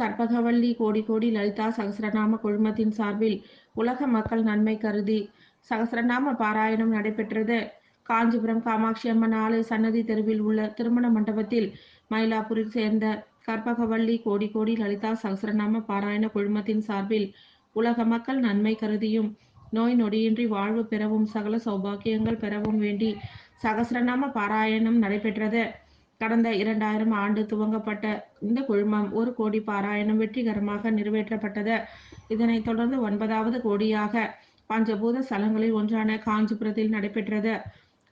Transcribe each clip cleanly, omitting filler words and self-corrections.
கற்பகவல்லி கோடி கோடி லலிதா சகஸ்ரநாம குழுமத்தின் சார்பில் உலக மக்கள் நன்மை கருதி சகஸ்ரநாம பாராயணம் நடைபெற்றது. காஞ்சிபுரம் காமாட்சி அம்மன் ஆலய சன்னதி தெருவில் உள்ள திருமண மண்டபத்தில் மயிலாப்பூரில் சேர்ந்த கற்பகவல்லி கோடி கோடி லலிதா சகஸ்ரநாம பாராயண குழுமத்தின் சார்பில் உலக மக்கள் நன்மை கருதியும் நோய் நொடியின்றி வாழ்வு பெறவும் சகல சௌபாக்கியங்கள் பெறவும் வேண்டி சகஸ்ரநாம பாராயணம் நடைபெற்றது. கடந்த 2000 ஆண்டு துவங்கப்பட்ட இந்த குழுமம் 1 கோடி பாராயணம் வெற்றிகரமாக நிறைவேற்றப்பட்டது. இதனைத் தொடர்ந்து 9வது கோடியாக பஞ்சபூத ஸ்தலங்களில் ஒன்றான காஞ்சிபுரத்தில் நடைபெற்றது.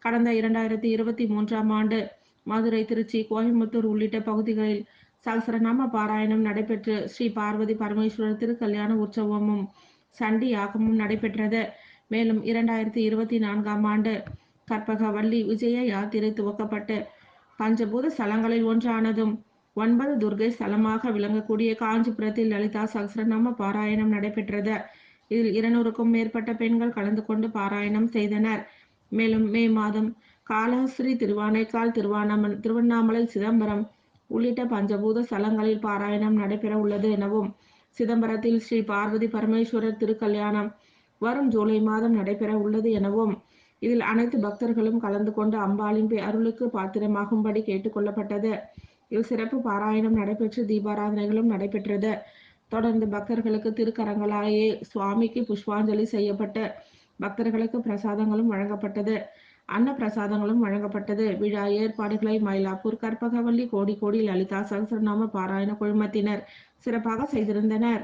கடந்த 2023ஆம் ஆண்டு மதுரை, திருச்சி, கோயம்புத்தூர் உள்ளிட்ட பகுதிகளில் சகஸ்ரநாம பாராயணம் நடைபெற்று ஸ்ரீ பார்வதி பரமேஸ்வரர் திருக்கல்யாண உற்சவமும் சண்டி யாகமும் நடைபெற்றது. மேலும் 2024ஆம் ஆண்டு கற்பகவல்லி விஜய யாத்திரை துவக்கப்பட்டு பஞ்சபூத ஸ்தலங்களில் ஒன்றானதும் 9 துர்கை ஸ்தலமாக விளங்கக்கூடிய காஞ்சிபுரத்தில் லலிதா சகஸ்ரநாம பாராயணம் நடைபெற்றது. இதில் 200க்கும் மேற்பட்ட பெண்கள் கலந்து கொண்டு பாராயணம் செய்தனர். மேலும் மே மாதம் காளஹஸ்தி, திருவானைக்கால், திருவண்ணாமலை, சிதம்பரம் உள்ளிட்ட பஞ்சபூத ஸ்தலங்களில் பாராயணம் நடைபெற உள்ளது எனவும், சிதம்பரத்தில் ஸ்ரீ பார்வதி பரமேஸ்வரர் திருக்கல்யாணம் வரும் ஜூலை மாதம் நடைபெற உள்ளது எனவும், இதில் அனைத்து பக்தர்களும் கலந்து கொண்டு அம்பாளின் அருளுக்கு பாத்திரமாகும்படி கேட்டுக்கொள்ளப்பட்டது. இதில் சிறப்பு பாராயணம் நடைபெற்று தீபாராதனைகளும் நடைபெற்றது. தொடர்ந்து பக்தர்களுக்கு திருக்கரங்களாலேயே சுவாமிக்கு புஷ்பாஞ்சலி செய்யப்பட்டு பக்தர்களுக்கு பிரசாதங்களும் வழங்கப்பட்டது. அன்ன பிரசாதங்களும் வழங்கப்பட்டது. விழா ஏற்பாடுகளை மயிலாப்பூர் கற்பகவல்லி கோடி கோடி லலிதா சகஸ்ரநாம பாராயண குழுமத்தினர் சிறப்பாக செய்திருந்தனர்.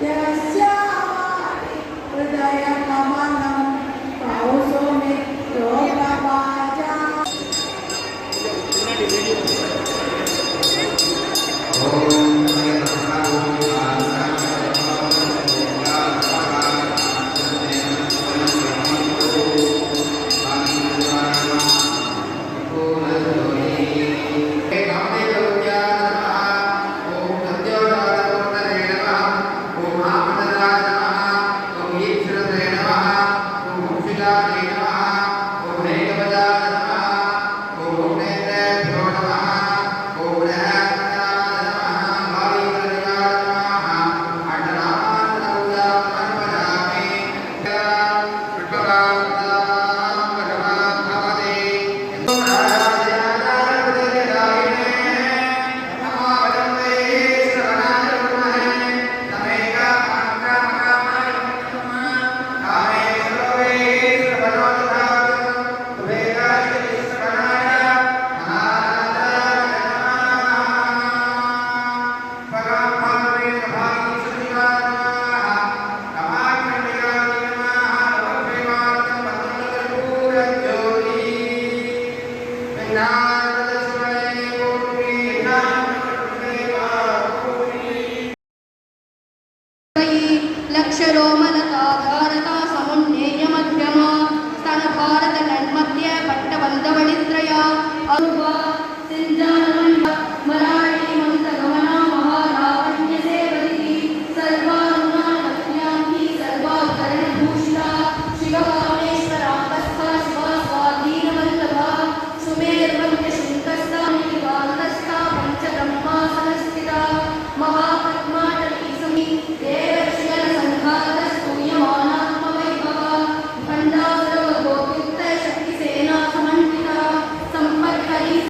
यस्यामि हृदयकमलं कौसुमि योगवाचा लक्षरोमलताधारता समुन्नेय मध्यमा स्तनभारत नन्मध्ये पट्टबन्धवलित्रया अरुवा